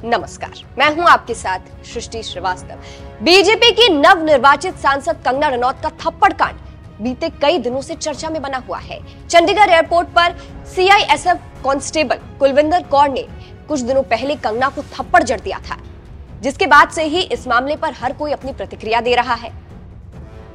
नमस्कार, मैं हूं आपके साथ सृष्टि श्रीवास्तव। बीजेपी की नवनिर्वाचित सांसद कंगना रनौत का थप्पड़ कांड बीते कई दिनों से चर्चा में बना हुआ है। चंडीगढ़ एयरपोर्ट पर सीआईएसएफ कांस्टेबल कुलविंदर कौर ने कुछ दिनों पहले कंगना को थप्पड़ जड़ दिया था, जिसके बाद से ही इस मामले पर हर कोई अपनी प्रतिक्रिया दे रहा है।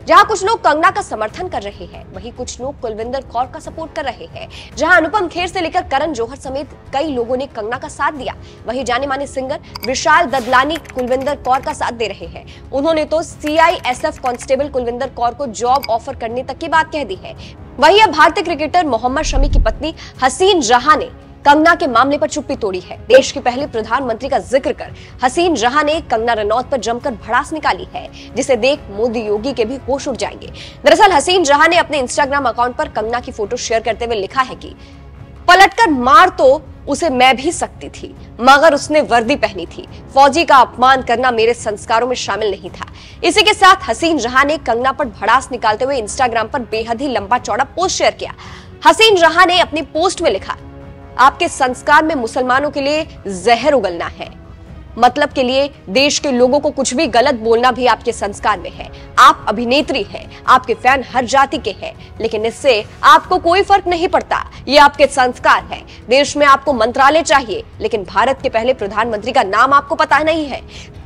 जहां कुछ लोग कंगना का समर्थन कर रहे हैं, वहीं कुछ लोग कुलविंदर कौर का सपोर्ट कर रहे हैं। जहां अनुपम खेर से लेकर करण जौहर समेत कई लोगों ने कंगना का साथ दिया, वहीं जाने माने सिंगर विशाल ददलानी कुलविंदर कौर का साथ दे रहे हैं। उन्होंने तो सीआईएसएफ कांस्टेबल कुलविंदर कौर को जॉब ऑफर करने तक की बात कह दी है। वहीं अब भारतीय क्रिकेटर मोहम्मद शमी की पत्नी हसीन जहां ने कंगना के मामले पर चुप्पी तोड़ी है। देश के पहले प्रधानमंत्री का जिक्र कर हसीन जहां ने कंगना रनौत पर जमकर भड़ास निकाली है, जिसे देख मोदी योगी के भी होश उड़ जाएंगे। दरअसल हसीन जहां ने अपने इंस्टाग्राम अकाउंट पर कंगना की फोटो शेयर करते हुए लिखा है कि पलटकर मार तो उसे मैं भी सकती थी, मगर उसने वर्दी पहनी थी। फौजी का अपमान करना मेरे संस्कारों में शामिल नहीं था। इसी के साथ हसीन जहां ने कंगना पर भड़ास निकालते हुए इंस्टाग्राम पर बेहद ही लंबा चौड़ा पोस्ट शेयर किया। हसीन जहां ने अपनी पोस्ट में लिखा, आपके संस्कार में मुसलमानों के लिए जहर उगलना है, मतलब के लिए देश के लोगों को कुछ भी गलत बोलना भी आपके संस्कार में है। आप अभिनेत्री हैं, आपके फैन हर जाति के हैं, लेकिन इससे आपको कोई फर्क नहीं पड़ता। ये आपके संस्कार है। देश में आपको मंत्रालय चाहिए, लेकिन भारत के पहले प्रधानमंत्री का नाम आपको पता नहीं है।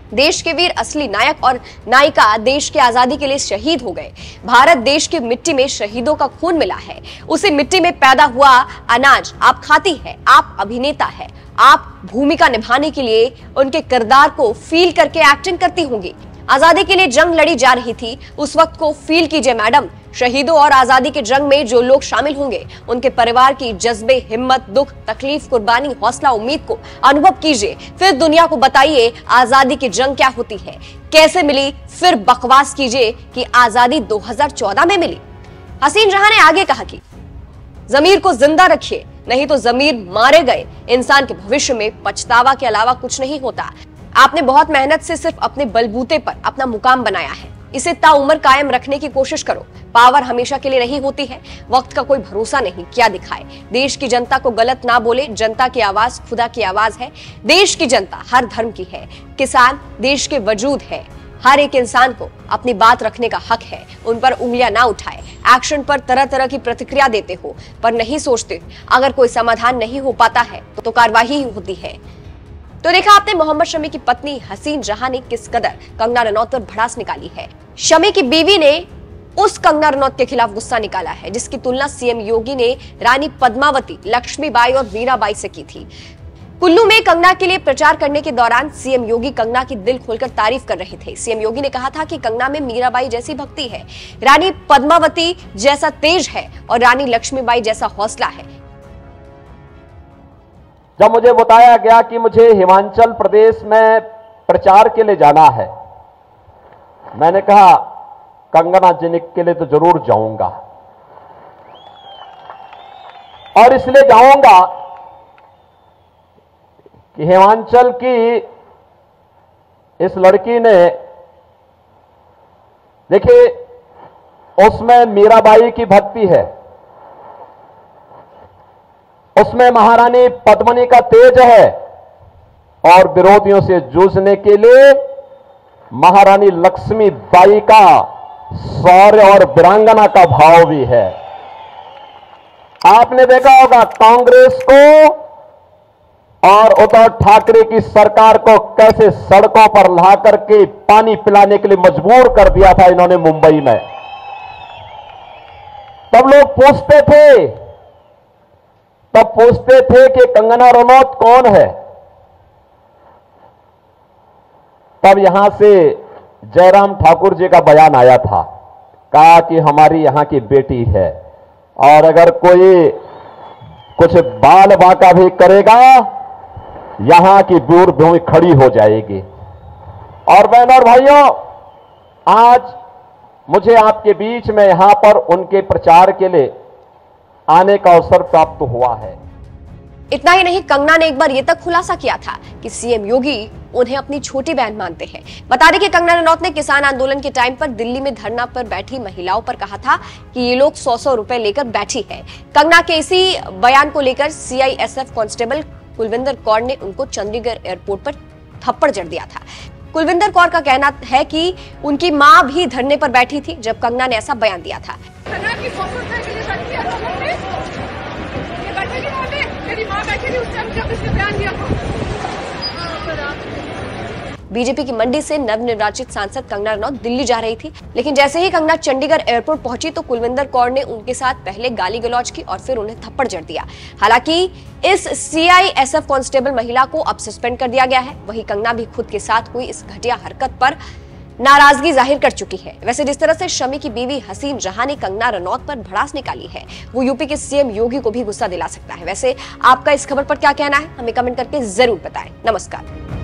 देश के वीर असली नायक और नायिका देश की आजादी के लिए शहीद हो गए। भारत देश की मिट्टी में शहीदों का खून मिला है। उसी मिट्टी में पैदा हुआ अनाज आप खाती है। आप अभिनेता है। आप भूमिका निभाने के लिए उनके किरदार को फील करके एक्टिंग करती होंगी। आजादी के लिए जंग लड़ी जा रही थी, उस वक्त को फील कीजिए मैडम। शहीदों और आजादी के जंग में जो लोग शामिल होंगे, उनके परिवार की जज्बे, हिम्मत, दुख, तकलीफ, कुर्बानी, हौसला, उम्मीद को अनुभव कीजिए। फिर दुनिया को बताइए आजादी की जंग क्या होती है, कैसे मिली। फिर बकवास कीजिए कि आजादी 2014 में मिली। हसीन जहां ने आगे कहा कि जमीर को जिंदा रखिए, नहीं तो जमीर मारे गए इंसान के भविष्य में पछतावा के अलावा कुछ नहीं होता। आपने बहुत मेहनत से सिर्फ अपने बलबूते पर अपना मुकाम बनाया है, इसे ताउम्र कायम रखने की कोशिश करो। पावर हमेशा के लिए नहीं होती है, वक्त का कोई भरोसा नहीं, क्या दिखाए। देश की जनता को गलत ना बोले, जनता की आवाज खुदा की आवाज है। देश की जनता हर धर्म की है। किसान देश के वजूद है। हर एक इंसान को अपनी बात रखने का हक है। उन पर उंगलियां ना उठाए। एक्शन पर तरह तरह की प्रतिक्रिया देते हो, पर नहीं सोचते अगर कोई समाधान नहीं हो पाता है तो कार्रवाई ही होती है। तो देखा आपने मोहम्मद शमी की पत्नी हसीन जहां ने किस कदर कंगना रनौत पर भड़ास निकाली है। शमी की बीवी ने उस कंगना रनौत के खिलाफ गुस्सा निकाला है, जिसकी तुलना सीएम योगी ने रानी पद्मावती, लक्ष्मीबाई और वीराबाई से की थी। कुल्लू में कंगना के लिए प्रचार करने के दौरान सीएम योगी कंगना की दिल खोलकर तारीफ कर रहे थे। सीएम योगी ने कहा था कि कंगना में मीराबाई जैसी भक्ति है, रानी पद्मावती जैसा तेज है और रानी लक्ष्मीबाई जैसा हौसला है। जब मुझे बताया गया कि मुझे हिमाचल प्रदेश में प्रचार के लिए जाना है, मैंने कहा कंगना जी के लिए तो जरूर जाऊंगा, और इसलिए जाऊंगा कि हिमाचल की इस लड़की ने, देखिए उसमें मीराबाई की भक्ति है, उसमें महारानी पद्मिनी का तेज है, और विरोधियों से जूझने के लिए महारानी लक्ष्मीबाई का शौर्य और वीरांगना का भाव भी है। आपने देखा होगा कांग्रेस को और उद्धव ठाकरे की सरकार को कैसे सड़कों पर ला करके पानी पिलाने के लिए मजबूर कर दिया था इन्होंने मुंबई में। तब लोग पूछते थे कि कंगना रनौत कौन है। तब यहां से जयराम ठाकुर जी का बयान आया था, कहा कि हमारी यहां की बेटी है, और अगर कोई कुछ बाल बांका भी करेगा यहां की दूर भूमि खड़ी हो जाएगी। और बहनों और भाइयों, आज मुझे आपके बीच में यहां पर उनके प्रचार के लिए आने का अवसर प्राप्त हुआ है। इतना ही नहीं, कंगना ने एक बार यह तक खुलासा किया था कि सीएम योगी उन्हें अपनी छोटी बहन मानते हैं। बता दें कि कंगना रनौत ने किसान आंदोलन के टाइम पर दिल्ली में धरना पर बैठी महिलाओं पर कहा था कि ये लोग 100-100 रुपए लेकर बैठी है। कंगना के इसी बयान को लेकर सीआईएसएफ कांस्टेबल कुलविंदर कौर ने उनको चंडीगढ़ एयरपोर्ट पर थप्पड़ जड़ दिया था। कुलविंदर कौर का कहना है कि उनकी मां भी धरने पर बैठी थी जब कंगना ने ऐसा बयान दिया था। बीजेपी की मंडी से नवनिर्वाचित सांसद कंगना रनौत दिल्ली जा रही थी, लेकिन जैसे ही कंगना चंडीगढ़ एयरपोर्ट पहुंची तो कुलविंदर कौर ने उनके साथ पहले गाली गलौज की और फिर उन्हें थप्पड़ जड़ दिया। हालांकि इस सीआईएसएफ कांस्टेबल महिला को अब सस्पेंड कर दिया गया है। वहीं कंगना भी खुद के साथ हुई इस घटिया हरकत पर नाराजगी जाहिर कर चुकी है। वैसे जिस तरह से शमी की बीवी हसीन जहां ने कंगना रनौत पर भड़ास निकाली है, वो यूपी के सीएम योगी को भी गुस्सा दिला सकता है। वैसे आपका इस खबर पर क्या कहना है, हमें कमेंट करके जरूर बताएं। नमस्कार।